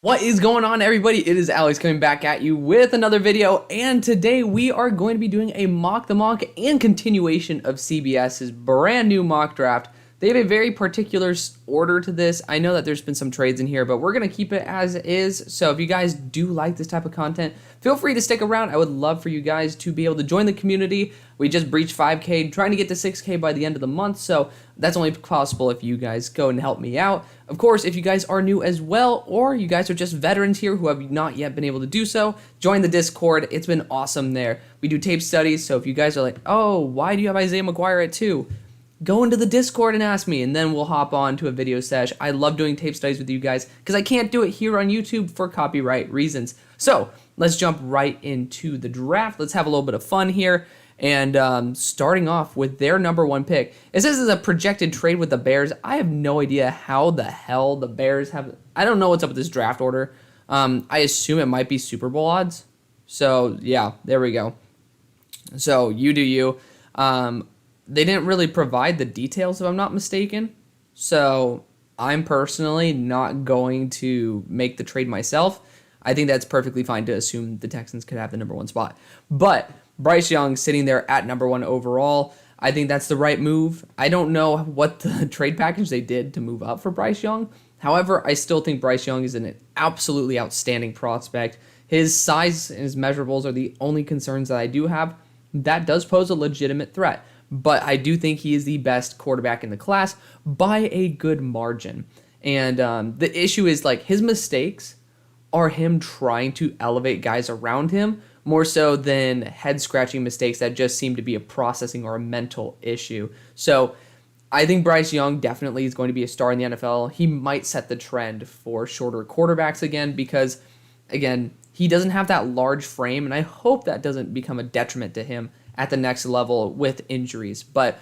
What is going on, everybody? It is Alex coming back at you with another video, and today we are going to be doing a mock the mock and continuation of CBS's brand new mock draft. They have a very particular order to this. I know that there's been some trades in here, but we're going to keep it as is. So if you guys do like this type of content, feel free to stick around. I would love for you guys to be able to join the community. We just breached 5K, trying to get to 6K by the end of the month, so that's only possible if you guys go and help me out. Of course, if you guys are new as well, or you guys are just veterans here who have not yet been able to do so, join the Discord. It's been awesome there. We do tape studies, so if you guys are like, oh, why do you have Isaiah McGuire at 2? Go into the Discord and ask me, and then we'll hop on to a video sesh. I love doing tape studies with you guys because I can't do it here on YouTube for copyright reasons. So let's jump right into the draft. Let's have a little bit of fun here. And starting off with their #1 pick, it says it's a projected trade with the Bears. I have no idea how the hell the Bears have. I don't know what's up with this draft order. I assume it might be Super Bowl odds. So yeah, there we go. So you do you. They didn't really provide the details, if I'm not mistaken. So I'm personally not going to make the trade myself. I think that's perfectly fine to assume the Texans could have the #1 spot. But Bryce Young sitting there at #1 overall, I think that's the right move. I don't know what the trade package they did to move up for Bryce Young. However, I still think Bryce Young is an absolutely outstanding prospect. His size and his measurables are the only concerns that I do have. That does pose a legitimate threat. But I do think he is the best quarterback in the class by a good margin. And the issue is, like, his mistakes are him trying to elevate guys around him more so than head-scratching mistakes that just seem to be a processing or a mental issue. So I think Bryce Young definitely is going to be a star in the NFL. He might set the trend for shorter quarterbacks again because, again, he doesn't have that large frame, and I hope that doesn't become a detriment to him at the next level with injuries. But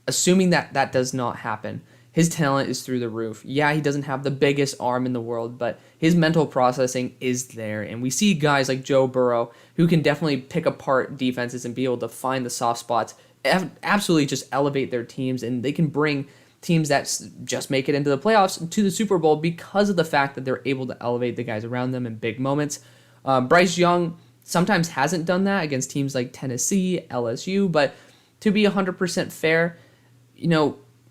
assuming that that does not happen, his talent is through the roof. Yeah, he doesn't have the biggest arm in the world, but his mental processing is there. And we see guys like Joe Burrow who can definitely pick apart defenses and be able to find the soft spots, absolutely just elevate their teams, and they can bring teams that just make it into the playoffs to the Super Bowl because of the fact that they're able to elevate the guys around them in big moments. Bryce Young sometimes hasn't done that against teams like Tennessee, LSU, but to be 100% fair,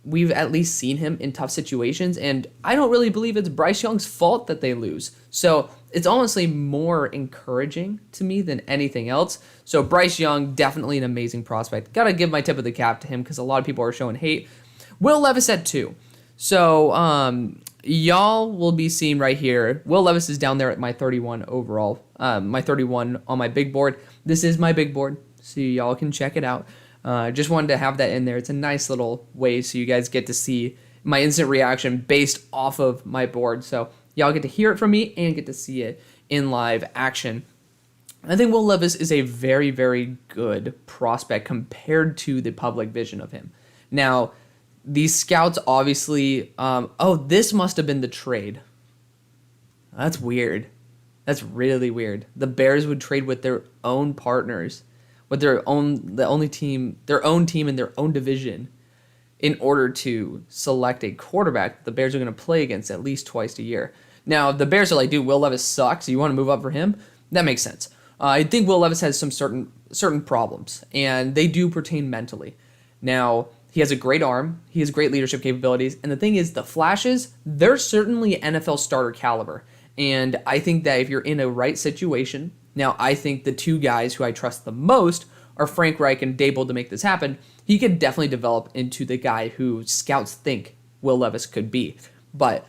we've at least seen him in tough situations, and I don't really believe it's Bryce Young's fault that they lose. So it's honestly more encouraging to me than anything else. So Bryce Young, definitely an amazing prospect. Got to give my tip of the cap to him because a lot of people are showing hate. Will Levis at 2. So y'all will be seeing right here, Will Levis is down there at my 31 overall, my 31 on my big board. This is my big board, so y'all can check it out. Just wanted to have that in there. It's a nice little way so you guys get to see my instant reaction based off of my board. So y'all get to hear it from me and get to see it in live action. I think Will Levis is a very, very good prospect compared to the public vision of him. Now, these scouts obviously, this must have been the trade. That's weird. That's really weird. The Bears would trade with their own partners, with their own team in their own division in order to select a quarterback that the Bears are going to play against at least twice a year. Now, the Bears are like, dude, Will Levis sucks, so you want to move up for him? That makes sense. I think Will Levis has some certain problems, and they do pertain mentally. Now, he has a great arm. He has great leadership capabilities. And the thing is, the flashes, they're certainly NFL starter caliber. And I think that if you're in a right situation, now I think the two guys who I trust the most are Frank Reich and Dable to make this happen. He could definitely develop into the guy who scouts think Will Levis could be. But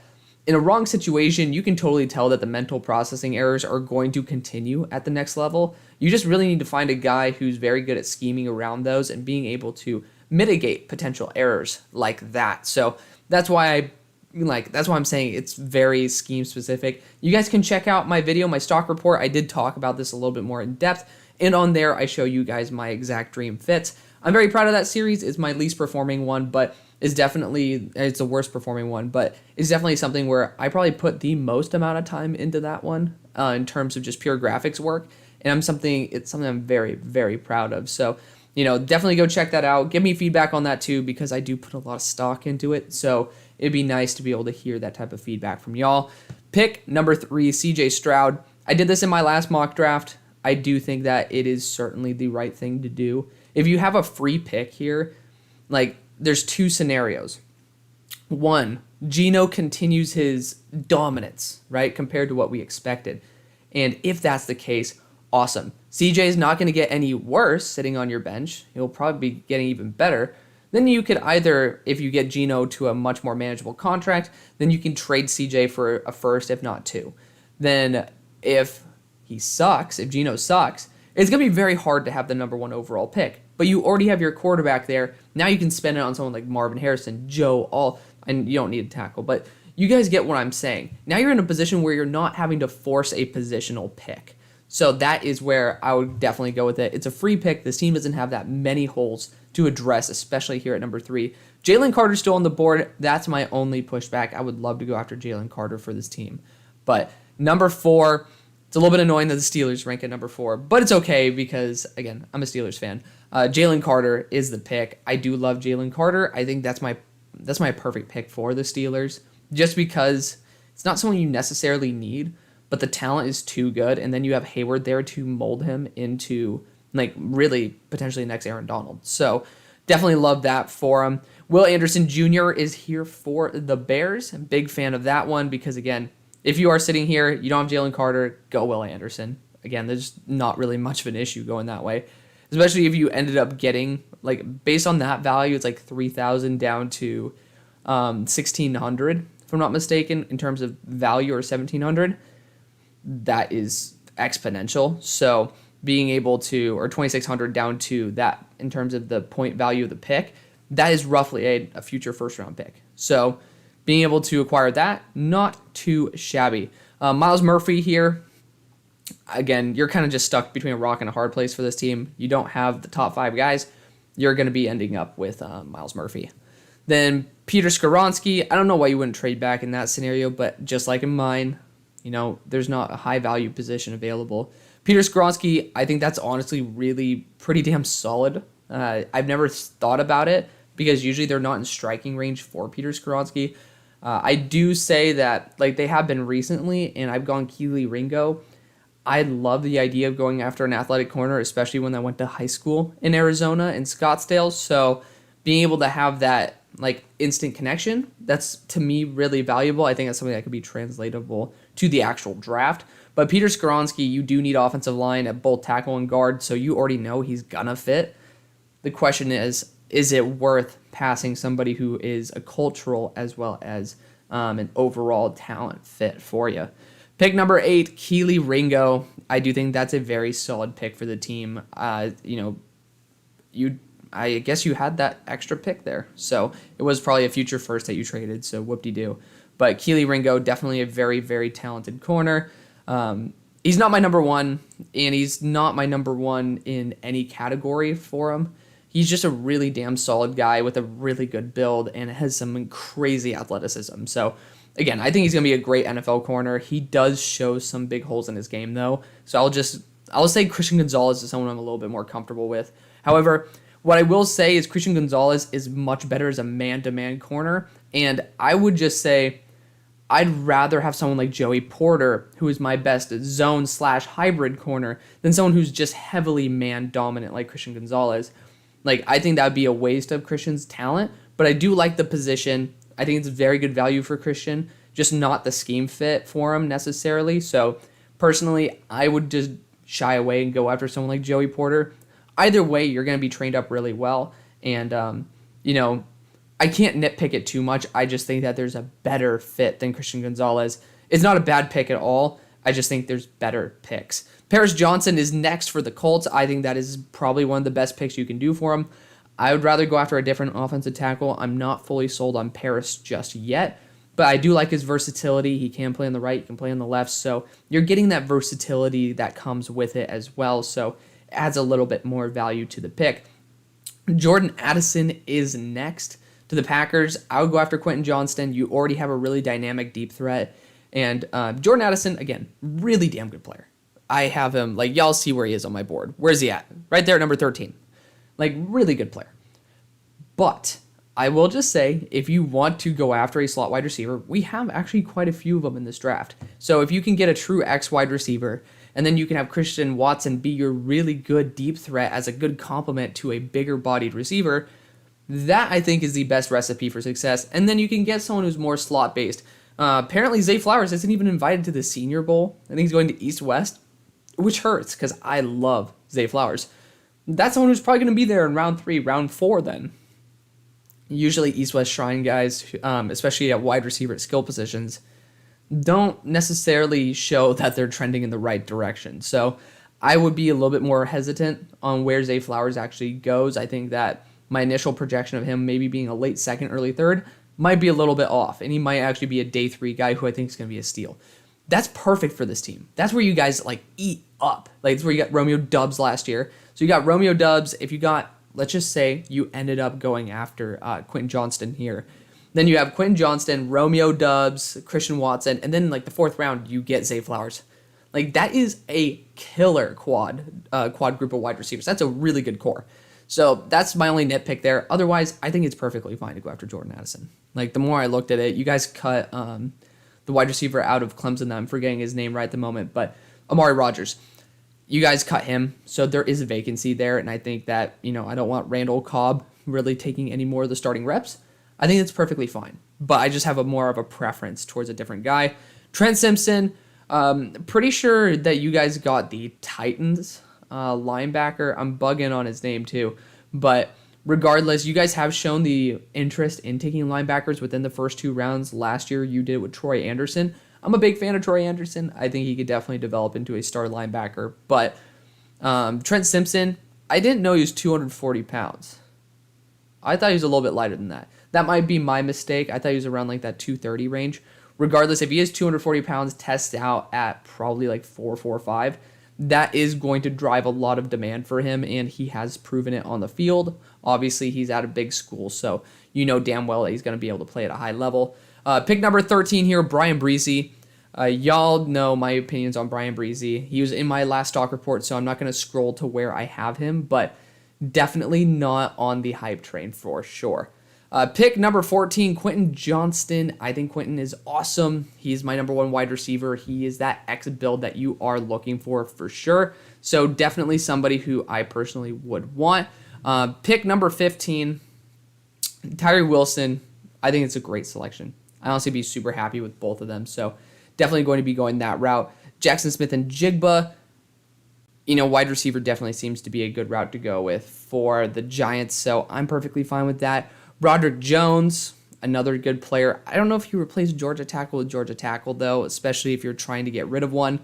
in a wrong situation, you can totally tell that the mental processing errors are going to continue at the next level. You just really need to find a guy who's very good at scheming around those and being able to mitigate potential errors like that. So that's why I'm saying it's very scheme specific. You guys can check out my video, my stock report. I did talk about this a little bit more in depth, and on there I show you guys my exact dream fits. I'm very proud of that series. It's my least performing one, but it's the worst performing one, but it's definitely something where I probably put the most amount of time into that one in terms of just pure graphics work, and it's something I'm very, very proud of. So definitely go check that out. Give me feedback on that too, because I do put a lot of stock into it. So it'd be nice to be able to hear that type of feedback from y'all. Pick number 3, CJ Stroud. I did this in my last mock draft. I do think that it is certainly the right thing to do. If you have a free pick here, like there's 2 scenarios. One, Geno continues his dominance, right, compared to what we expected. And if that's the case, awesome. CJ is not going to get any worse sitting on your bench. He'll probably be getting even better. Then you could either, if you get Geno to a much more manageable contract, then you can trade CJ for a first, if not 2. Then if he sucks, if Geno sucks, it's going to be very hard to have the number 1 overall pick. But you already have your quarterback there. Now you can spend it on someone like Marvin Harrison, Joe Alt, and you don't need a tackle. But you guys get what I'm saying. Now you're in a position where you're not having to force a positional pick. So that is where I would definitely go with it. It's a free pick. This team doesn't have that many holes to address, especially here at number 3. Jalen Carter's still on the board. That's my only pushback. I would love to go after Jalen Carter for this team. But number 4, it's a little bit annoying that the Steelers rank at number 4, but it's okay because, again, I'm a Steelers fan. Jalen Carter is the pick. I do love Jalen Carter. I think that's my perfect pick for the Steelers, just because it's not someone you necessarily need, but the talent is too good, and then you have Hayward there to mold him into, like, really potentially next Aaron Donald. So definitely love that for him. Will Anderson Jr. is here for the Bears. I'm a big fan of that one because, again, if you are sitting here, you don't have Jalen Carter, go Will Anderson. Again, there's not really much of an issue going that way, especially if you ended up getting, like, based on that value, it's like 3,000 down to 1,600, if I'm not mistaken, in terms of value, or 1,700. That is exponential. So being able to, or 2,600 down to that in terms of the point value of the pick, that is roughly a future first round pick. So being able to acquire that, not too shabby. Myles Murphy here, again, you're kind of just stuck between a rock and a hard place for this team. You don't have the top 5 guys. You're going to be ending up with Myles Murphy. Then Peter Skoronski, I don't know why you wouldn't trade back in that scenario, but just like in mine, you know, there's not a high value position available. Peter Skoronski, I think that's honestly really pretty damn solid. I've never thought about it because usually they're not in striking range for Peter Skoronski. I do say that, like, they have been recently, and I've gone Keely Ringo. I love the idea of going after an athletic corner, especially when I went to high school in Arizona, in Scottsdale. So being able to have that, like, instant connection, that's, to me, really valuable. I think that's something that could be translatable to the actual draft. But Peter Skoronski, you do need offensive line at both tackle and guard, so you already know he's gonna fit. The question is it worth passing somebody who is a cultural as well as an overall talent fit for you? Pick number 8, Keely Ringo. I do think that's a very solid pick for the team. I guess you had that extra pick there, so it was probably a future first that you traded, so whoop-de-doo. But Keely Ringo, definitely a very, very talented corner. He's not my number 1, and he's not my number 1 in any category for him. He's just a really damn solid guy with a really good build and has some crazy athleticism. So, again, I think he's going to be a great NFL corner. He does show some big holes in his game, though. So I'll say Christian Gonzalez is someone I'm a little bit more comfortable with. However, what I will say is Christian Gonzalez is much better as a man-to-man corner, and I would just say I'd rather have someone like Joey Porter, who is my best zone/hybrid corner, than someone who's just heavily man-dominant like Christian Gonzalez. Like, I think that would be a waste of Christian's talent, but I do like the position. I think it's very good value for Christian, just not the scheme fit for him necessarily. So, personally, I would just shy away and go after someone like Joey Porter. Either way, you're going to be trained up really well, and, I can't nitpick it too much. I just think that there's a better fit than Christian Gonzalez. It's not a bad pick at all. I just think there's better picks. Paris Johnson is next for the Colts. I think that is probably one of the best picks you can do for him. I would rather go after a different offensive tackle. I'm not fully sold on Paris just yet, but I do like his versatility. He can play on the right, he can play on the left, so you're getting that versatility that comes with it as well, so it adds a little bit more value to the pick. Jordan Addison is next to the Packers. I would go after Quentin Johnston. You already have a really dynamic deep threat. And Jordan Addison, again, really damn good player. I have him, like, y'all see where he is on my board. Where's he at? Right there at number 13. Like, really good player. But I will just say, if you want to go after a slot wide receiver, we have actually quite a few of them in this draft. So if you can get a true X wide receiver, and then you can have Christian Watson be your really good deep threat as a good complement to a bigger bodied receiver, that I think is the best recipe for success. And then you can get someone who's more slot based. Apparently, Zay Flowers isn't even invited to the Senior Bowl. I think he's going to East West, which hurts because I love Zay Flowers. That's someone who's probably going to be there in round 3, round 4 then. Usually East West Shrine guys, especially at wide receiver at skill positions, don't necessarily show that they're trending in the right direction. So I would be a little bit more hesitant on where Zay Flowers actually goes. I think that my initial projection of him maybe being a late second, early third might be a little bit off, and he might actually be a day 3 guy who I think is going to be a steal. That's perfect for this team. That's where you guys like eat up. Like that's where you got Romeo Doubs last year. So you got Romeo Doubs. If you got, let's just say you ended up going after Quentin Johnston here. Then you have Quentin Johnston, Romeo Doubs, Christian Watson, and then like the 4th round, you get Zay Flowers. Like that is a killer quad group of wide receivers. That's a really good core. So that's my only nitpick there. Otherwise, I think it's perfectly fine to go after Jordan Addison. Like the more I looked at it, you guys cut the wide receiver out of Clemson that I'm forgetting his name right at the moment, but Amari Rogers. You guys cut him, so there is a vacancy there, and I think that, I don't want Randall Cobb really taking any more of the starting reps. I think that's perfectly fine, but I just have more of a preference towards a different guy. Trent Simpson, pretty sure that you guys got the Titans linebacker. I'm bugging on his name too, but regardless, you guys have shown the interest in taking linebackers within the first 2 rounds. Last year, you did it with Troy Anderson. I'm a big fan of Troy Anderson. I think he could definitely develop into a star linebacker. But Trent Simpson, I didn't know he was 240 pounds. I thought he was a little bit lighter than that. That might be my mistake. I thought he was around like that 230 range. Regardless, if he is 240 pounds, tests out at probably like 4.45, that is going to drive a lot of demand for him, and he has proven it on the field. Obviously, he's at a big school, so you know damn well that he's going to be able to play at a high level. Pick number 13 here, Brian Breezy. Y'all know my opinions on Brian Breezy. He was in my last stock report, so I'm not going to scroll to where I have him, but definitely not on the hype train for sure. Pick number 14, Quentin Johnston. I think Quentin is awesome. He's my number 1 wide receiver. He is that X build that you are looking for sure. So definitely somebody who I personally would want. Pick number 15, Tyree Wilson. I think it's a great selection. I honestly be super happy with both of them. So definitely going to be going that route. Jackson Smith and Jigba. Wide receiver definitely seems to be a good route to go with for the Giants. So I'm perfectly fine with that. Broderick Jones, another good player. I don't know if you replace Georgia tackle with Georgia tackle, though, especially if you're trying to get rid of one.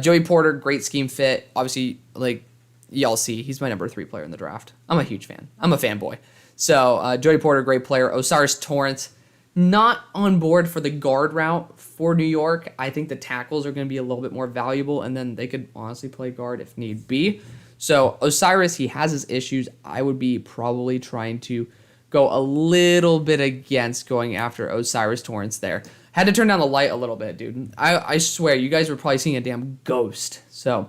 Joey Porter, great scheme fit. Obviously, like y'all see, he's my number 3 player in the draft. I'm a huge fan. I'm a fanboy. So Joey Porter, great player. Osiris Torrance, not on board for the guard route for New York. I think the tackles are going to be a little bit more valuable, and then they could honestly play guard if need be. So Osiris, he has his issues. I would be probably trying to go a little bit against going after Osiris Torrance there. Had to turn down the light a little bit, dude. I swear, you guys were probably seeing a damn ghost. So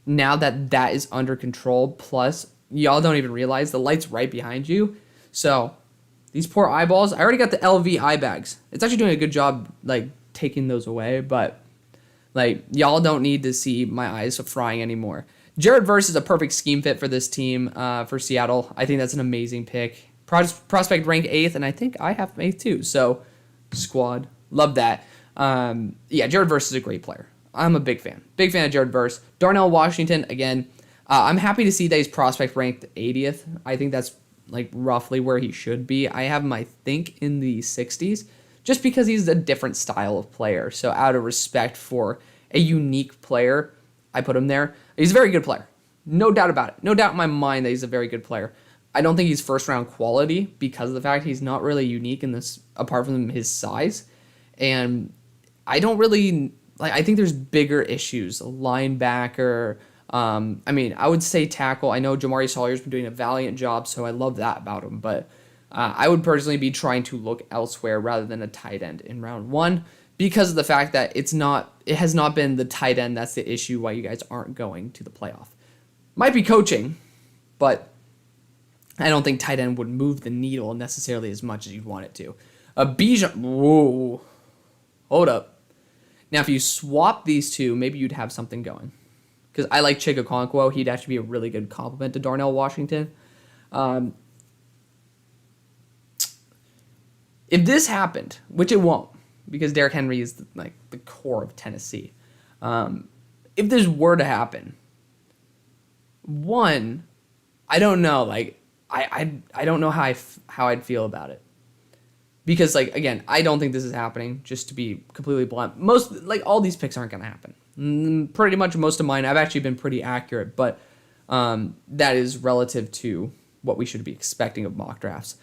now that is under control, plus y'all don't even realize the light's right behind you. So these poor eyeballs, I already got the LV eye bags. It's actually doing a good job, like, taking those away, but, like, y'all don't need to see my eyes frying anymore. Jared Verse is a perfect scheme fit for this team, for Seattle. I think that's an amazing pick. Prospect rank 8th, and I think I have 8th too, so squad. Love that. Jared Verse is a great player. I'm a big fan. Big fan of Jared Verse. Darnell Washington, again, I'm happy to see that he's prospect ranked 80th. I think that's like roughly where he should be. I have him, I think, in the 60s, just because he's a different style of player. So out of respect for a unique player, I put him there. He's a very good player. No doubt about it. No doubt in my mind that he's a very good player. I don't think he's first round quality because of the fact he's not really unique in this, apart from his size. And I don't really, I think there's bigger issues. Linebacker, I would say tackle. I know Jamari Sawyer's been doing a valiant job, so I love that about him. But I would personally be trying to look elsewhere rather than a tight end in round 1 because of the fact that it has not been the tight end that's the issue why you guys aren't going to the playoff. Might be coaching, but I don't think tight end would move the needle necessarily as much as you'd want it to. Bijan, whoa, hold up. Now, if you swap these two, maybe you'd have something going. Because I like Chigakonkwo. He'd actually be a really good complement to Darnell Washington. If this happened, which it won't, because Derrick Henry is like the core of Tennessee. If this were to happen, one, I don't know. Like, I don't know how I'd feel about it. Because, like, again, I don't think this is happening, just to be completely blunt. All these picks aren't going to happen. Pretty much most of mine, I've actually been pretty accurate, but that is relative to what we should be expecting of mock drafts.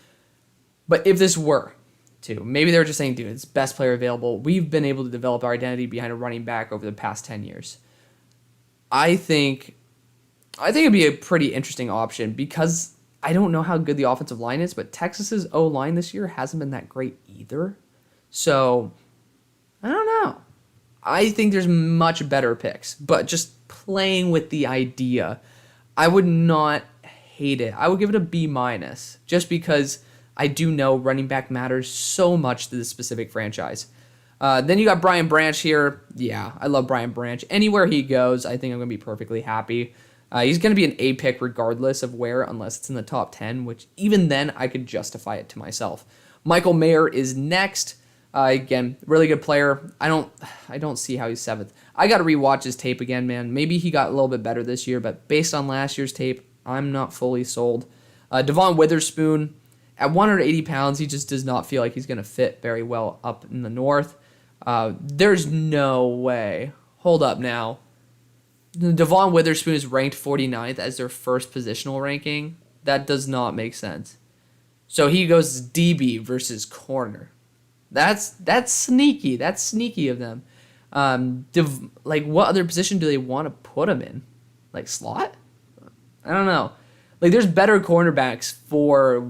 But if this were to, maybe they're just saying, dude, it's best player available. We've been able to develop our identity behind a running back over the past 10 years. I think it'd be a pretty interesting option because I don't know how good the offensive line is, but Texas's O-line this year hasn't been that great either. So, I don't know. I think there's much better picks, but just playing with the idea, I would not hate it. I would give it a B-, just because I do know running back matters so much to this specific franchise. Then you got Brian Branch here. Yeah, I love Brian Branch. Anywhere he goes, I think I'm going to be perfectly happy. He's going to be an A pick regardless of where, unless it's in the top 10, which even then I could justify it to myself. Michael Mayer is next. Again, really good player. I don't see how he's 7th. I got to rewatch his tape again, man. Maybe he got a little bit better this year, but based on last year's tape, I'm not fully sold. Devon Witherspoon, at 180 pounds, he just does not feel like he's going to fit very well up in the north. There's no way. Hold up now. Devon Witherspoon is ranked 49th as their first positional ranking. That does not make sense. So he goes DB versus corner. That's sneaky. That's sneaky of them. What other position do they want to put him in? Like slot? I don't know. Like, there's better cornerbacks for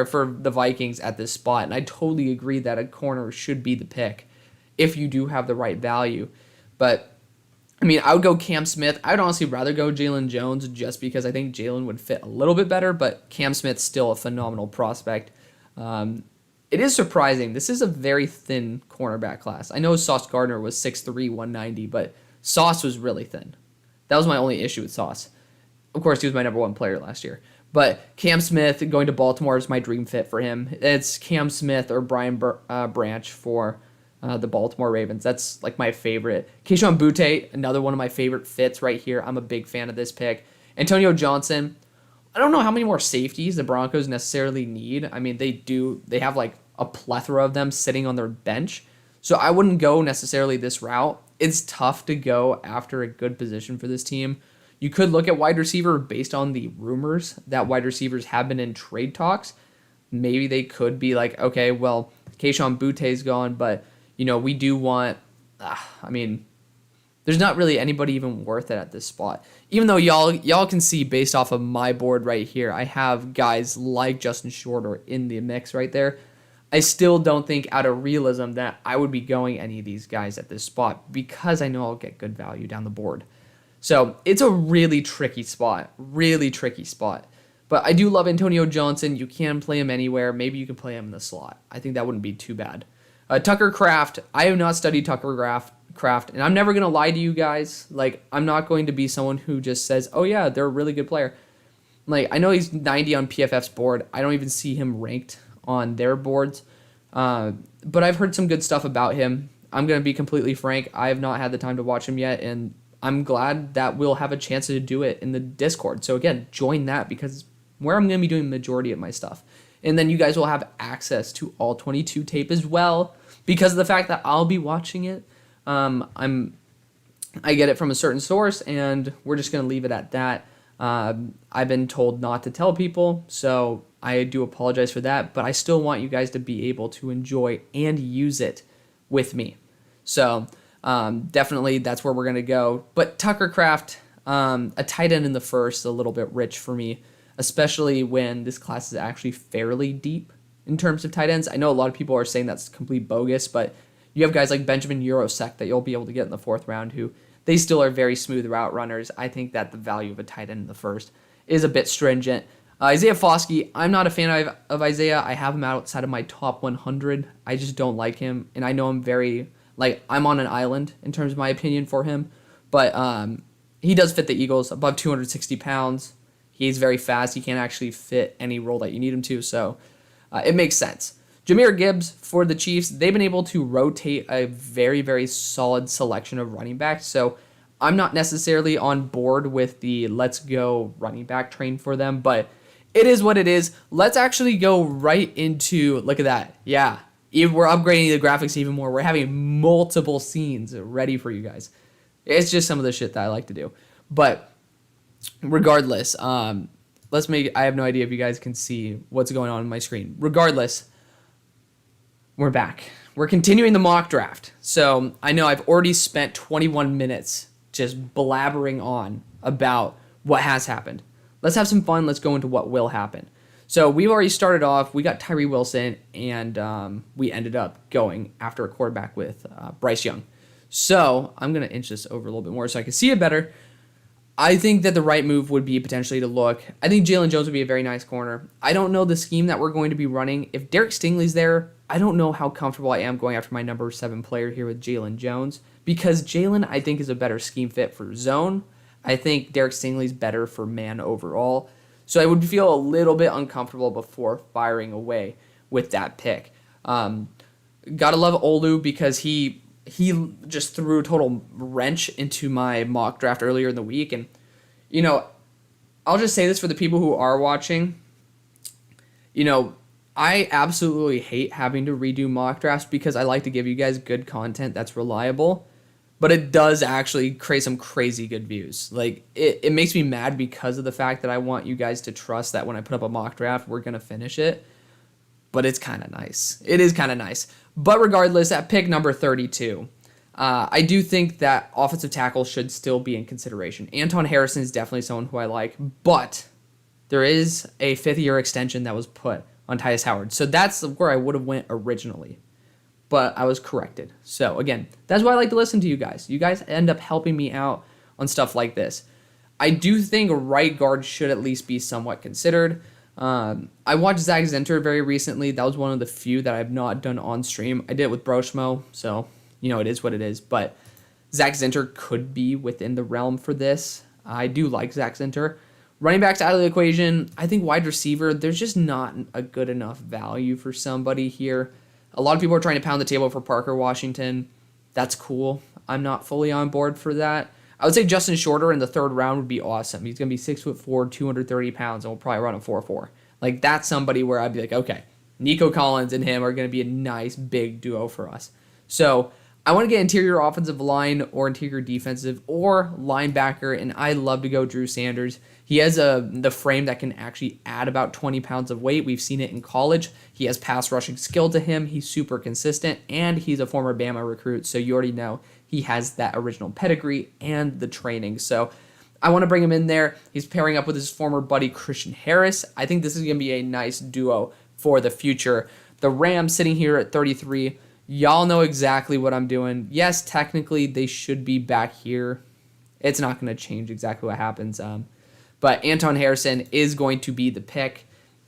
for the Vikings at this spot, and I totally agree that a corner should be the pick if you do have the right value. But I mean, I would go Cam Smith. I would honestly rather go Jalen Jones just because I think Jalen would fit a little bit better, but Cam Smith's still a phenomenal prospect. It is surprising. This is a very thin cornerback class. I know Sauce Gardner was 6'3", 190, but Sauce was really thin. That was my only issue with Sauce. Of course, he was my number 1 player last year. But Cam Smith going to Baltimore is my dream fit for him. It's Cam Smith or Brian Branch for the Baltimore Ravens. That's like my favorite. Keyshawn Butte, another one of my favorite fits right here. I'm a big fan of this pick. Antonio Johnson, I don't know how many more safeties the Broncos necessarily need. I mean, they have like a plethora of them sitting on their bench. So I wouldn't go necessarily this route. It's tough to go after a good position for this team. You could look at wide receiver based on the rumors that wide receivers have been in trade talks. Maybe they could be like, okay, well, Keyshawn Butte's gone, but we do want, there's not really anybody even worth it at this spot. Even though y'all can see based off of my board right here, I have guys like Justin Shorter in the mix right there. I still don't think out of realism that I would be going any of these guys at this spot because I know I'll get good value down the board. So it's a really tricky spot. But I do love Antonio Johnson. You can play him anywhere. Maybe you can play him in the slot. I think that wouldn't be too bad. Tucker Kraft. I have not studied Tucker Kraft, and I'm never going to lie to you guys. Like, I'm not going to be someone who just says, oh, yeah, they're a really good player. Like, I know he's 90 on PFF's board. I don't even see him ranked on their boards. But I've heard some good stuff about him. I'm going to be completely frank. I have not had the time to watch him yet, and I'm glad that we'll have a chance to do it in the Discord. So again, join that because where I'm going to be doing the majority of my stuff. And then you guys will have access to all 22 tape as well because of the fact that I'll be watching it. I get it from a certain source, and we're just going to leave it at that. I've been told not to tell people, so I do apologize for that, but I still want you guys to be able to enjoy and use it with me. So definitely that's where we're going to go. But Tucker Kraft, a tight end in the first, is a little bit rich for me, especially when this class is actually fairly deep in terms of tight ends. I know a lot of people are saying that's complete bogus, but you have guys like Benjamin Eurosek that you'll be able to get in the 4th round who they still are very smooth route runners. I think that the value of a tight end in the first is a bit stringent. Isaiah Foskey, I'm not a fan of Isaiah. I have him outside of my top 100. I just don't like him, and I know I'm I'm on an island in terms of my opinion for him. But he does fit the Eagles, above 260 pounds. He's very fast. He can't actually fit any role that you need him to, so it makes sense. Jahmyr Gibbs for the Chiefs, they've been able to rotate a very, very solid selection of running backs, so I'm not necessarily on board with the let's go running back train for them, but it is what it is. Let's actually go right into, look at that. Yeah, we're upgrading the graphics even more. We're having multiple scenes ready for you guys. It's just some of the shit that I like to do. But regardless, I have no idea if you guys can see what's going on my screen. Regardless, we're back. We're continuing the mock draft. So I know I've already spent 21 minutes just blabbering on about what has happened. Let's have some fun. Let's go into what will happen. So we've already started off. We got Tyree Wilson, and we ended up going after a quarterback with Bryce Young. So I'm going to inch this over a little bit more so I can see it better. I think that the right move would be potentially to look. I think Jalen Jones would be a very nice corner. I don't know the scheme that we're going to be running. If Derek Stingley's there, I don't know how comfortable I am going after my number 7 player here with Jalen Jones, because Jalen, I think, is a better scheme fit for zone. I think Derek Stingley's better for man overall. So I would feel a little bit uncomfortable before firing away with that pick. Gotta love Olu because he just threw a total wrench into my mock draft earlier in the week. And, I'll just say this for the people who are watching. I absolutely hate having to redo mock drafts because I like to give you guys good content that's reliable. But it does actually create some crazy good views. Like, it makes me mad because of the fact that I want you guys to trust that when I put up a mock draft, we're going to finish it. But it's kind of nice. It is kind of nice. But regardless, at pick number 32, I do think that offensive tackle should still be in consideration. Anton Harrison is definitely someone who I like, but there is a 5th-year extension that was put on Tyus Howard. So that's where I would have went originally. But I was corrected. So again, that's why I like to listen to you guys. You guys end up helping me out on stuff like this. I do think right guard should at least be somewhat considered. I watched Zach Zinter very recently. That was one of the few that I've not done on stream. I did it with Broshmo, so it is what it is. But Zach Zinter could be within the realm for this. I do like Zach Zinter. Running backs out of the equation. I think wide receiver, there's just not a good enough value for somebody here. A lot of people are trying to pound the table for Parker Washington. That's cool. I'm not fully on board for that. I would say Justin Shorter in the 3rd round would be awesome. He's going to be 6'4", 230 pounds, and we'll probably run a 4.4. Like, that's somebody where I'd be like, okay, Nico Collins and him are going to be a nice big duo for us. So I want to get interior offensive line or interior defensive or linebacker, and I love to go Drew Sanders. He has the frame that can actually add about 20 pounds of weight. We've seen it in college. He has pass rushing skill to him. He's super consistent, and he's a former Bama recruit, so you already know he has that original pedigree and the training. So I want to bring him in there. He's pairing up with his former buddy Christian Harris. I think this is going to be a nice duo for the future. The Rams sitting here at 33. Y'all know exactly what I'm doing. Yes, technically they should be back here. It's not going to change exactly what happens. But Anton Harrison is going to be the pick.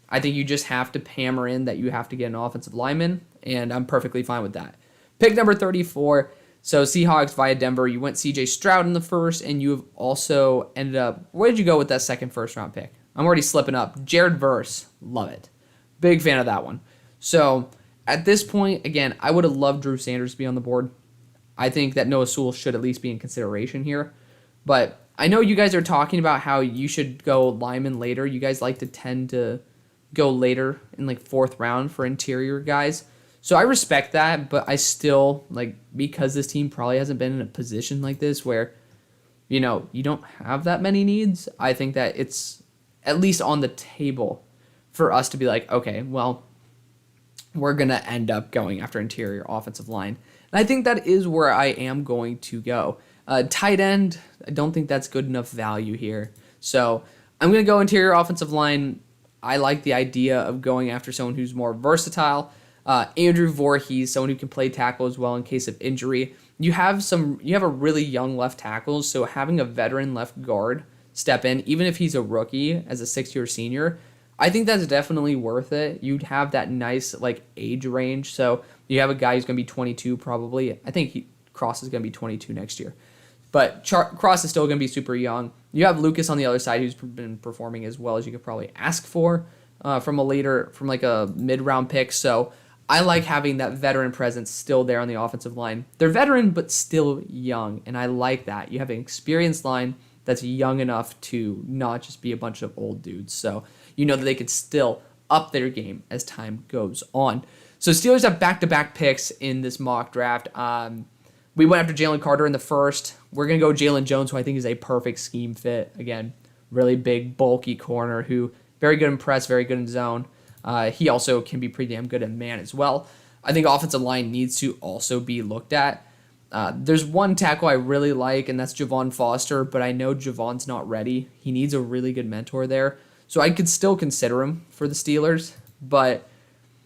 I think you just have to hammer in that you have to get an offensive lineman, and I'm perfectly fine with that. Pick number 34. So Seahawks via Denver. You went CJ Stroud in the 1st, and you've also ended up, where did you go with that 2nd first-round pick? I'm already slipping up. Jared Verse. Love it. Big fan of that one. So at this point, again, I would have loved Drew Sanders to be on the board. I think that Noah Sewell should at least be in consideration here. But I know you guys are talking about how you should go lineman later. You guys like to tend to go later in 4th round for interior guys. So I respect that, but I still, because this team probably hasn't been in a position like this where, you don't have that many needs, I think that it's at least on the table for us to be like, okay, well, we're going to end up going after interior offensive line. And I think that is where I am going to go. Tight end, I don't think that's good enough value here. So I'm going to go interior offensive line. I like the idea of going after someone who's more versatile. Andrew Voorhees, someone who can play tackle as well in case of injury. You have a really young left tackle, so having a veteran left guard step in, even if he's a rookie as a 6-year senior, I think that's definitely worth it. You'd have that nice like age range. So you have a guy who's going to be 22 probably. I think Cross is going to be 22 next year. But Cross is still going to be super young. You have Lucas on the other side who's been performing as well as you could probably ask for from like a mid-round pick. So I like having that veteran presence still there on the offensive line. They're veteran but still young, and I like that. You have an experienced line that's young enough to not just be a bunch of old dudes. So you know that they could still up their game as time goes on. So Steelers have back-to-back picks in this mock draft. We went after Jalen Carter in the first. We're going to go Jalen Jones, who I think is a perfect scheme fit. Again, really big, bulky corner who very good in press, very good in zone. He also can be pretty damn good in man as well. I think offensive line needs to also be looked at. There's one tackle I really like, and that's Javon Foster, but I know Javon's not ready. He needs a really good mentor there. So I could still consider him for the Steelers, but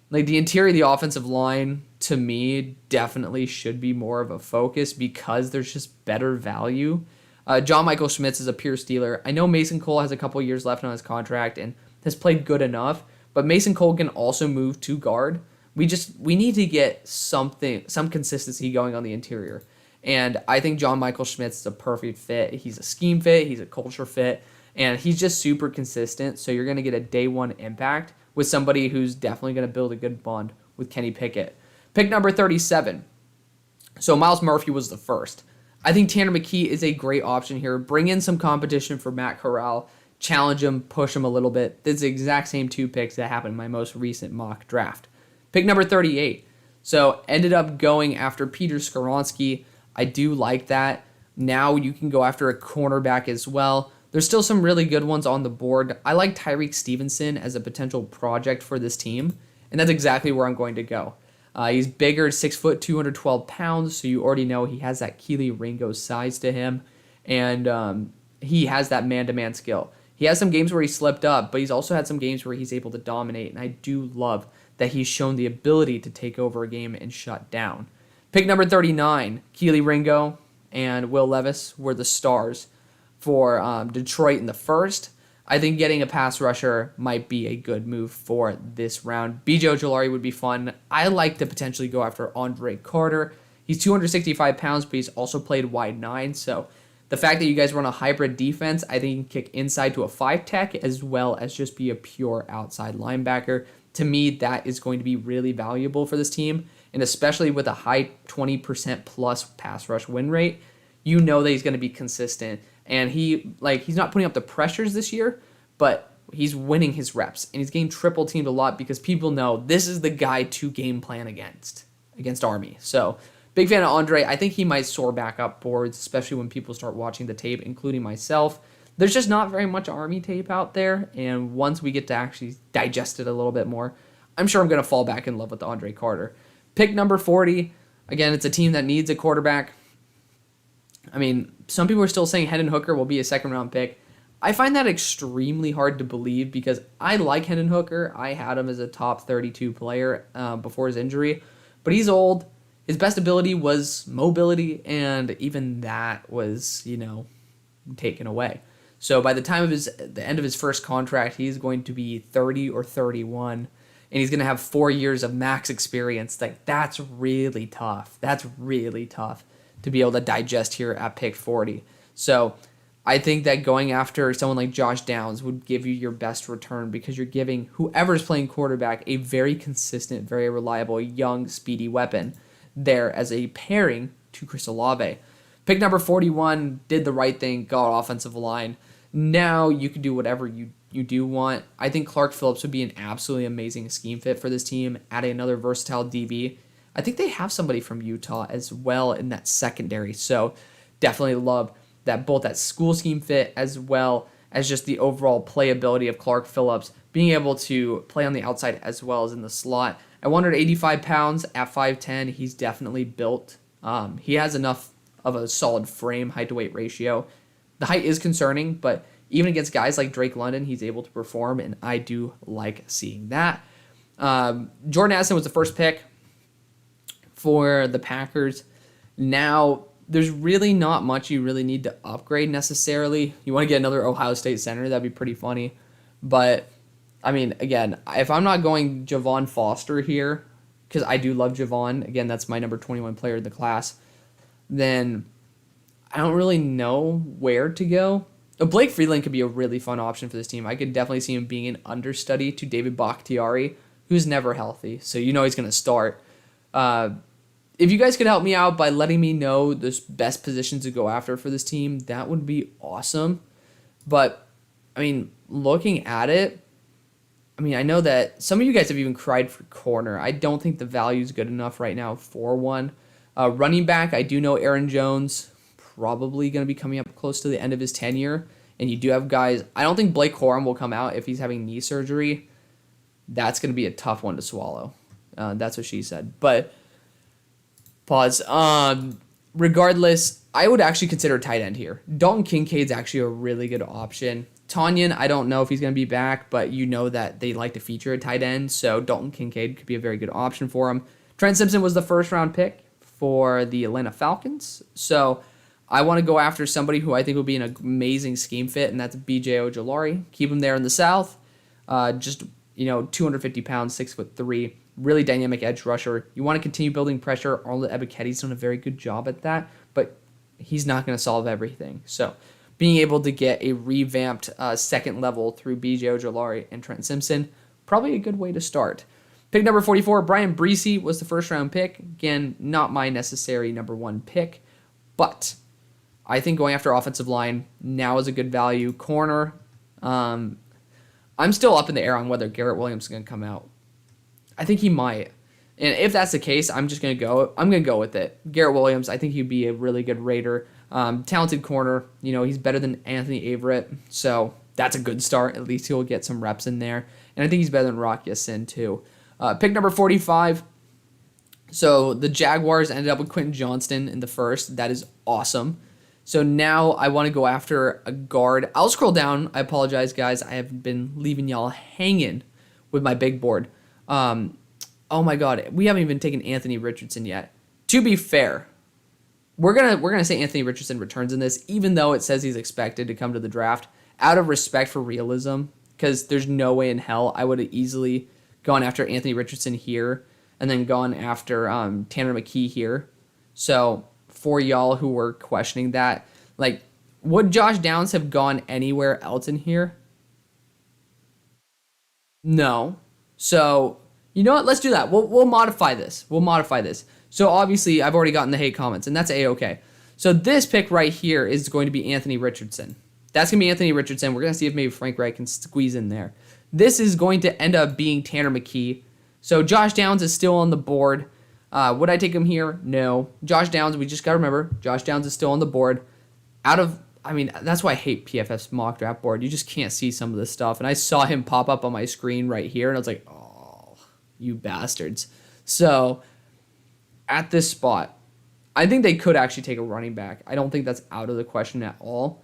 like the interior of the offensive line, to me, definitely should be more of a focus because there's just better value. John Michael Schmitz is a pure Steeler. I know Mason Cole has a couple years left on his contract and has played good enough, but Mason Cole can also move to guard. We need to get some consistency going on the interior. And I think John Michael Schmitz is a perfect fit. He's a scheme fit, he's a culture fit, and he's just super consistent. So you're going to get a day one impact with somebody who's definitely going to build a good bond with Kenny Pickett. Pick number 37. So Miles Murphy was the first. I think Tanner McKee is a great option here. Bring in some competition for Matt Corral. Challenge him, push him a little bit. It's the exact same two picks that happened in my most recent mock draft. Pick number 38. So ended up going after Peter Skoronski. I do like that. Now you can go after a cornerback as well. There's still some really good ones on the board. I like Tyreek Stevenson as a potential project for this team, and that's exactly where I'm going to go. He's bigger, 6 foot, 212 pounds, so you already know he has that Keely Ringo size to him, and he has that man-to-man skill. He has some games where he slipped up, but he's also had some games where he's able to dominate, and I do love that he's shown the ability to take over a game and shut down. Pick number 39, Keely Ringo and Will Levis were the stars for Detroit in the first. I think getting a pass rusher might be a good move for this round. B.J. Ojolari would be fun. I like to potentially go after Andre Carter. He's 265 pounds, but he's also played wide 9. So the fact that you guys run a hybrid defense, I think you can kick inside to a 5-tech as well as just be a pure outside linebacker. To me, that is going to be really valuable for this team. And especially with a high 20% plus pass rush win rate, you know that he's going to be consistent. And he's not putting up the pressures this year, but he's winning his reps. And he's getting triple teamed a lot because people know this is the guy to game plan against Army. So big fan of Andre. I think he might soar back up boards, especially when people start watching the tape, including myself. There's just not very much Army tape out there. And once we get to actually digest it a little bit more, I'm sure I'm going to fall back in love with Andre Carter. Pick number 40. Again, it's a team that needs a quarterback. I mean, some people are still saying Hendon Hooker will be a second-round pick. I find that extremely hard to believe because I like Hendon Hooker. I had him as a top 32 player before his injury, but he's old. His best ability was mobility, and even that was, taken away. So by the time of the end of his first contract, he's going to be 30 or 31, and he's going to have 4 years of max experience. That's really tough. That's really tough to be able to digest here at pick 40. So I think that going after someone like Josh Downs would give you your best return because you're giving whoever's playing quarterback a very consistent, very reliable, young, speedy weapon there as a pairing to Chris Olave. Pick number 41 did the right thing, got offensive line. Now you can do whatever you do want. I think Clark Phillips would be an absolutely amazing scheme fit for this team, adding another versatile DB. I think they have somebody from Utah as well in that secondary. So definitely love that both that school scheme fit as well as just the overall playability of Clark Phillips, being able to play on the outside as well as in the slot. At 185 pounds, at 5'10", he's definitely built. He has enough of a solid frame height-to-weight ratio. The height is concerning, but even against guys like Drake London, he's able to perform, and I do like seeing that. Jordan Addison was the first pick for the Packers. Now, there's really not much you really need to upgrade necessarily. You want to get another Ohio State center, that'd be pretty funny. But I mean, again, if I'm not going Javon Foster here, because I do love Javon, again, that's my number 21 player in the class, then I don't really know where to go. Blake Freeland could be a really fun option for this team. I could definitely see him being an understudy to David Bakhtiari, who's never healthy, so you know he's going to start. Uh, if you guys could help me out by letting me know the best positions to go after for this team, that would be awesome. But, I mean, looking at it, I mean, I know that some of you guys have even cried for corner. I don't think the value is good enough right now for one. Running back, I do know Aaron Jones probably going to be coming up close to the end of his tenure. And you do have guys, I don't think Blake Corum will come out if he's having knee surgery. That's going to be a tough one to swallow. That's what she said. But, pause. Regardless, I would actually consider tight end here. Dalton Kincaid's actually a really good option. Tanyan, I don't know if he's going to be back, but you know that they like to feature a tight end, so Dalton Kincaid could be a very good option for him. Trent Simpson was the first round pick for the Atlanta Falcons, so I want to go after somebody who I think will be an amazing scheme fit, and that's BJ Ojolari. Keep him there in the South. Just 250 pounds, 6'3", really dynamic edge rusher. You want to continue building pressure. Arnold Ebiketti's done a very good job at that, but he's not going to solve everything. So being able to get a revamped second level through BJ Ojolari and Trent Simpson, probably a good way to start. Pick number 44, Brian Breesy was the first round pick. Again, not my necessary number one pick, but I think going after offensive line now is a good value. Corner, I'm still up in the air on whether Garrett Williams is going to come out. I think he might. And if that's the case, I'm going to go with it. Garrett Williams, I think he'd be a really good Raider. Talented corner. He's better than Anthony Averett. So that's a good start. At least he'll get some reps in there. And I think he's better than Rock Ya-Sin too. Pick number 45. So the Jaguars ended up with Quentin Johnston in the first. That is awesome. So now I want to go after a guard. I'll scroll down. I apologize, guys. I have been leaving y'all hanging with my big board. Oh my God, we haven't even taken Anthony Richardson yet. To be fair, we're gonna say Anthony Richardson returns in this, even though it says he's expected to come to the draft, out of respect for realism, because there's no way in hell I would have easily gone after Anthony Richardson here and then gone after Tanner McKee here. So for y'all who were questioning that, like, would Josh Downs have gone anywhere else in here? No. So you know what? Let's do that. We'll modify this. So obviously, I've already gotten the hate comments, and that's A-okay. So this pick right here is going to be Anthony Richardson. That's going to be Anthony Richardson. We're going to see if maybe Frank Wright can squeeze in there. This is going to end up being Tanner McKee. So Josh Downs is still on the board. Would I take him here? No. Josh Downs, we just got to remember, Josh Downs is still on the board. That's why I hate PFF's mock draft board. You just can't see some of this stuff. And I saw him pop up on my screen right here, and I was like, oh, you bastards. So at this spot, I think they could actually take a running back. I don't think that's out of the question at all.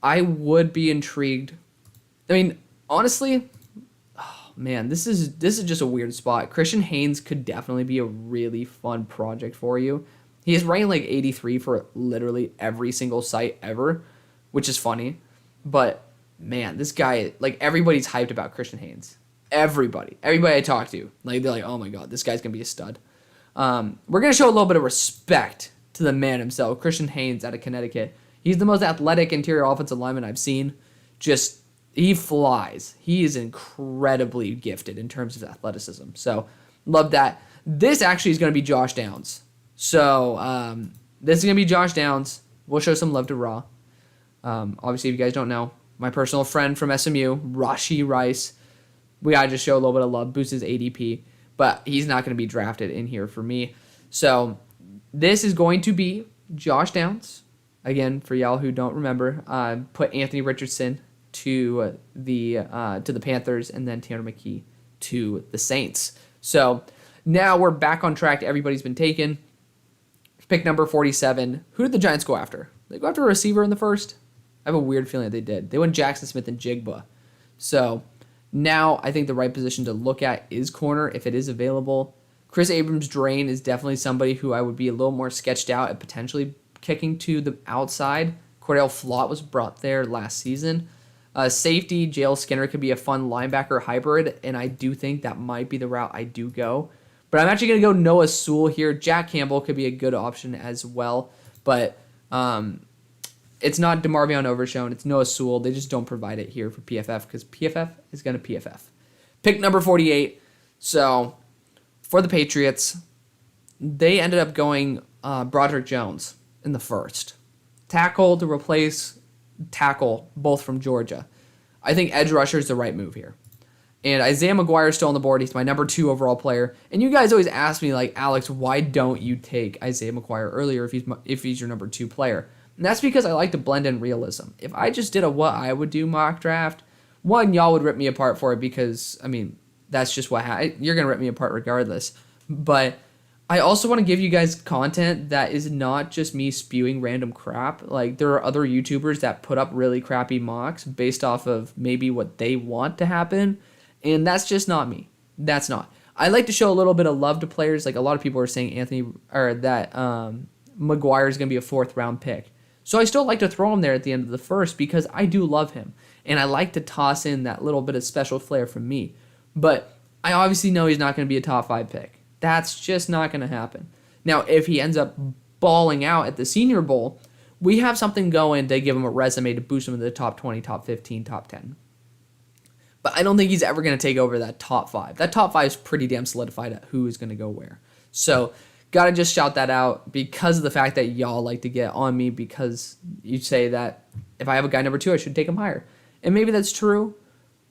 I would be intrigued. I mean, honestly, oh man, this is just a weird spot. Christian Haynes could definitely be a really fun project for you. He is ranked like 83 for literally every single site ever, which is funny. But man, this guy, like, everybody's hyped about Christian Haynes. Everybody I talk to, like, they're like, oh my God, this guy's gonna be a stud. We're going to show a little bit of respect to the man himself, Christian Haynes out of Connecticut. He's the most athletic interior offensive lineman I've seen. He flies. He is incredibly gifted in terms of athleticism. So, love that. This actually is going to be Josh Downs. So, this is going to be Josh Downs. We'll show some love to Raw. Obviously, if you guys don't know, my personal friend from SMU, Rashee Rice. We got to just show a little bit of love, boost his ADP. But he's not going to be drafted in here for me. So this is going to be Josh Downs. Again, for y'all who don't remember, put Anthony Richardson to the Panthers and then Tanner McKee to the Saints. So now we're back on track. Everybody's been taken. Pick number 47. Who did the Giants go after? They go after a receiver in the first? I have a weird feeling that they did. They went Jackson Smith and Jigba. So now, I think the right position to look at is corner if it is available. Chris Abrams-Drain is definitely somebody who I would be a little more sketched out at potentially kicking to the outside. Cordell Flott was brought there last season. Safety, J.L. Skinner could be a fun linebacker hybrid, and I do think that might be the route I do go. But I'm actually going to go Noah Sewell here. Jack Campbell could be a good option as well, but it's not DeMarvion Overshown. It's Noah Sewell. They just don't provide it here for PFF because PFF is going to PFF. Pick number 48. So for the Patriots, they ended up going Broderick Jones in the first. Tackle to replace tackle, both from Georgia. I think edge rusher is the right move here. And Isaiah McGuire is still on the board. He's my number 2 overall player. And you guys always ask me, like, Alex, why don't you take Isaiah McGuire earlier if he's your number 2 player? And that's because I like to blend in realism. If I just did a what I would do mock draft, one, y'all would rip me apart for it because, I mean, that's just what you're going to rip me apart regardless. But I also want to give you guys content that is not just me spewing random crap. Like, there are other YouTubers that put up really crappy mocks based off of maybe what they want to happen. And that's just not me. That's not. I like to show a little bit of love to players. Like, a lot of people are saying that McGuire is going to be a 4th round pick. So I still like to throw him there at the end of the first because I do love him. And I like to toss in that little bit of special flair from me. But I obviously know he's not going to be a top 5 pick. That's just not going to happen. Now, if he ends up balling out at the Senior Bowl, we have something going to give him a resume to boost him into the top 20, top 15, top 10. But I don't think he's ever going to take over that top 5. That top 5 is pretty damn solidified at who is going to go where. So, gotta just shout that out because of the fact that y'all like to get on me because you say that if I have a guy number 2, I should take him higher. And maybe that's true,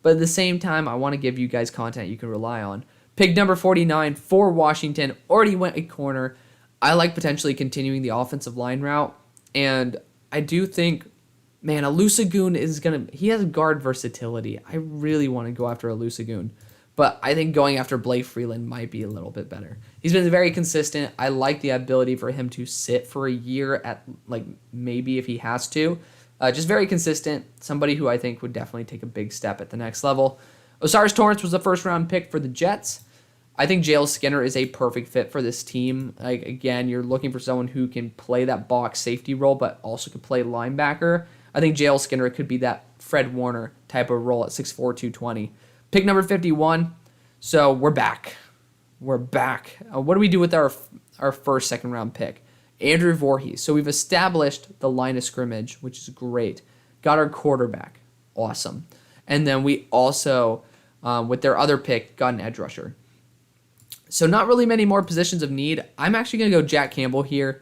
but at the same time, I want to give you guys content you can rely on. Pick number 49 for Washington, already went a corner. I like potentially continuing the offensive line route, and I do think, man, Olusegun he has guard versatility. I really want to go after Olusegun. But I think going after Blake Freeland might be a little bit better. He's been very consistent. I like the ability for him to sit for a year at, like, maybe if he has to. Just very consistent. Somebody who I think would definitely take a big step at the next level. Osiris Torrance was the 1st round pick for the Jets. I think J.L. Skinner is a perfect fit for this team. Like, again, you're looking for someone who can play that box safety role, but also can play linebacker. I think J.L. Skinner could be that Fred Warner type of role at 6'4", 220. Pick number 51. So we're back. We're back. What do we do with our first 2nd round pick? Andrew Voorhees. So we've established the line of scrimmage, which is great. Got our quarterback. Awesome. And then we also, with their other pick, got an edge rusher. So not really many more positions of need. I'm actually going to go Jack Campbell here.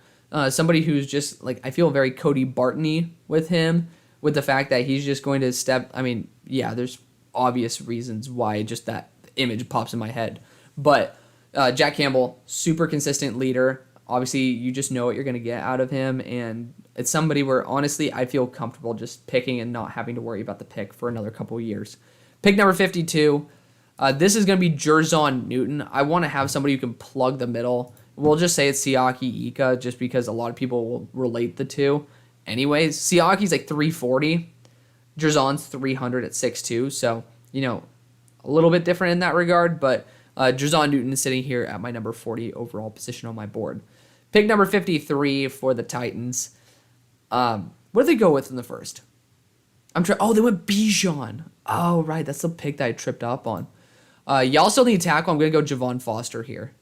Somebody who's just, like, I feel very Cody Barton-y with him, with the fact that he's just going to step. I mean, yeah, there's obvious reasons why just that image pops in my head. But Jack Campbell, super consistent leader. Obviously, you just know what you're going to get out of him. And it's somebody where, honestly, I feel comfortable just picking and not having to worry about the pick for another couple of years. Pick number 52. This is going to be Jerzon Newton. I want to have somebody who can plug the middle. We'll just say it's Siaki Ika just because a lot of people will relate the two. Anyways, Siaki's like 340. Jerzon's 300 at 6'2". So, you know, a little bit different in that regard. But Jerzon Newton is sitting here at my number 40 overall position on my board. Pick number 53 for the Titans. What did they go with in the first? They went Bijan. Oh, right. That's the pick that I tripped up on. Y'all still need tackle. I'm going to go Javon Foster here.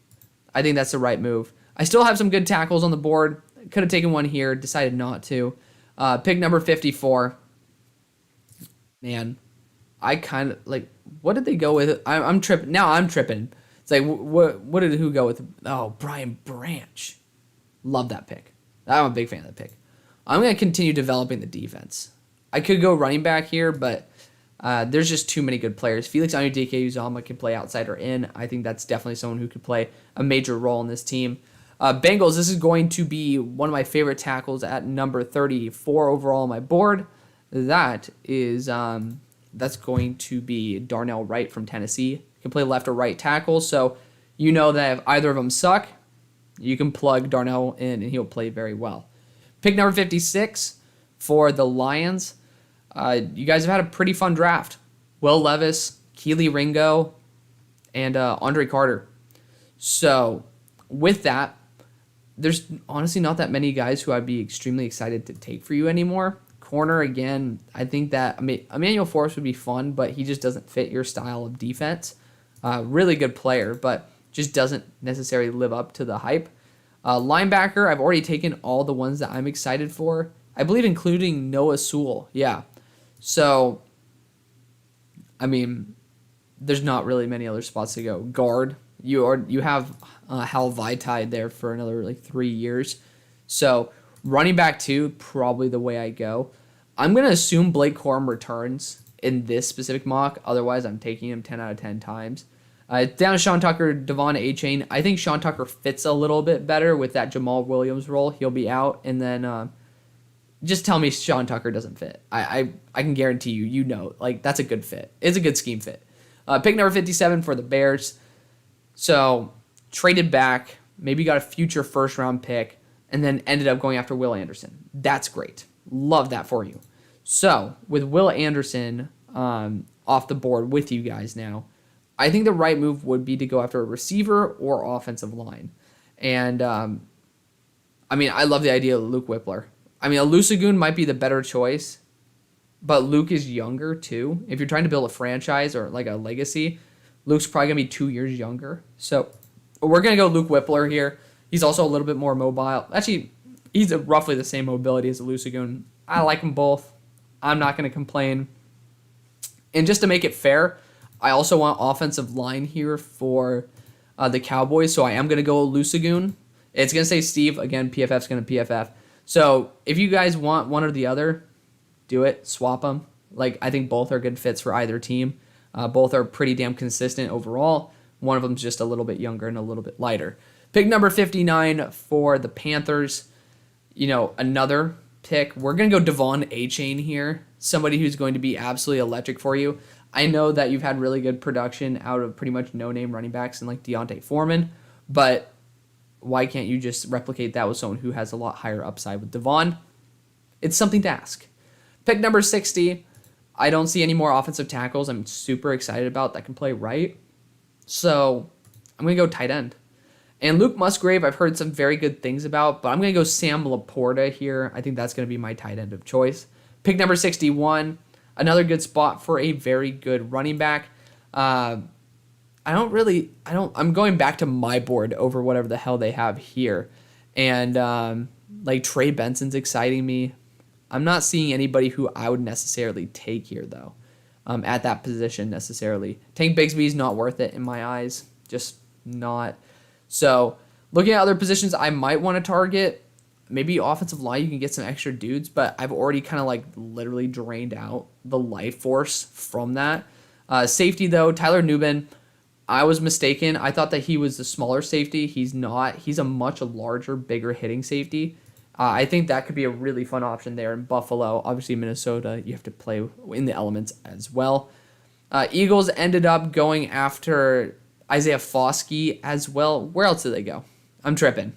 I think that's the right move. I still have some good tackles on the board. Could have taken one here. Decided not to. Pick number 54. Man, I kind of, like, what did they go with? I'm tripping. Now I'm tripping. It's like, what did who go with? Oh, Brian Branch. Love that pick. I'm a big fan of that pick. I'm going to continue developing the defense. I could go running back here, but there's just too many good players. Felix Anudike-Uzomah can play outside or in. I think that's definitely someone who could play a major role in this team. Bengals, this is going to be one of my favorite tackles at number 34 overall on my board. That is, that's going to be Darnell Wright from Tennessee. He can play left or right tackle, so you know that if either of them suck, you can plug Darnell in and he'll play very well. Pick number 56 for the Lions. You guys have had a pretty fun draft. Will Levis, Keely Ringo, and Andre Carter. So with that, there's honestly not that many guys who I'd be extremely excited to take for you anymore. Corner, again, I think that Emmanuel Forrest would be fun, but he just doesn't fit your style of defense. Really good player, but just doesn't necessarily live up to the hype. Linebacker, I've already taken all the ones that I'm excited for. I believe including Noah Sewell. Yeah. So, I mean, there's not really many other spots to go. Guard, you have Hal Vitae there for another like 3 years. So running back too, probably the way I go. I'm gonna assume Blake Corum returns in this specific mock. Otherwise, I'm taking him 10 out of 10 times. Down to Sean Tucker, Devon A-Chain. I think Sean Tucker fits a little bit better with that Jamal Williams role. He'll be out, and then just tell me Sean Tucker doesn't fit. I can guarantee you know, like that's a good fit. It's a good scheme fit. Pick number 57 for the Bears. So traded back, maybe got a future first round pick, and then ended up going after Will Anderson. That's great. Love that for you. So with Will Anderson off the board with you guys now, I think the right move would be to go after a receiver or offensive line. And I love the idea of Luke Whippler. I mean, Olusegun might be the better choice, but Luke is younger too. If you're trying to build a franchise or like a legacy, Luke's probably going to be 2 years younger. So we're going to go Luke Whippler here. He's also a little bit more mobile. Actually, he's roughly the same mobility as Olusegun. I like them both. I'm not going to complain. And just to make it fair, I also want offensive line here for the Cowboys, so I am going to go Olusegun. It's going to say Steve. Again, PFF's going to PFF. So if you guys want one or the other, do it. Swap them. Like, I think both are good fits for either team. Both are pretty damn consistent overall. One of them's just a little bit younger and a little bit lighter. Pick number 59 for the Panthers. Another pick. We're going to go Devon A-Chain here. Somebody who's going to be absolutely electric for you. I know that you've had really good production out of pretty much no-name running backs and like Deontay Foreman, but why can't you just replicate that with someone who has a lot higher upside with Devon? It's something to ask. Pick number 60. I don't see any more offensive tackles I'm super excited about that can play right. So I'm going to go tight end. And Luke Musgrave, I've heard some very good things about, but I'm going to go Sam Laporta here. I think that's going to be my tight end of choice. Pick number 61. Another good spot for a very good running back. I'm going back to my board over whatever the hell they have here. And Trey Benson's exciting me. I'm not seeing anybody who I would necessarily take here, though, at that position necessarily. Tank Bigsby's not worth it in my eyes. Just not. So looking at other positions I might want to target, maybe offensive line, you can get some extra dudes, but I've already kind of literally drained out the life force from that. Safety, though, Tyler Nubin, I was mistaken. I thought that he was the smaller safety. He's not. He's a much larger, bigger hitting safety. I think that could be a really fun option there in Buffalo. Obviously, Minnesota, you have to play in the elements as well. Eagles ended up going after Isaiah Foskey as well. Where else did they go? I'm tripping.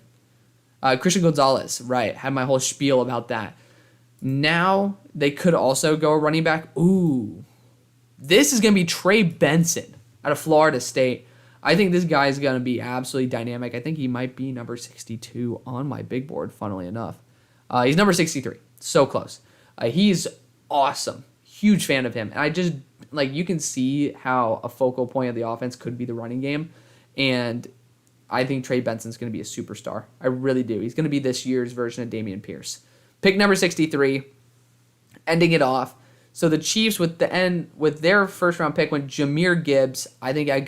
Christian Gonzalez, right. Had my whole spiel about that. Now they could also go running back. Ooh. This is going to be Trey Benson out of Florida State. I think this guy is going to be absolutely dynamic. I think he might be number 62 on my big board, funnily enough. He's number 63. So close. He's awesome. Huge fan of him. And I just, you can see how a focal point of the offense could be the running game. And I think Trey Benson's going to be a superstar. I really do. He's going to be this year's version of Dameon Pierce. Pick number 63, ending it off. So the Chiefs with their first round pick went Jahmyr Gibbs. I think I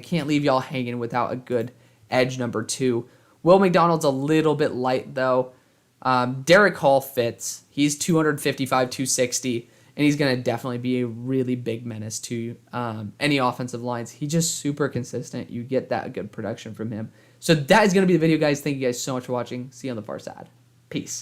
can't leave y'all hanging without a good edge number 2. Will McDonald's a little bit light though. Derek Hall fits. He's 255, 260, and he's going to definitely be a really big menace to any offensive lines. He's just super consistent. You get that good production from him. So that is going to be the video, guys. Thank you guys so much for watching. See you on the far side. Peace.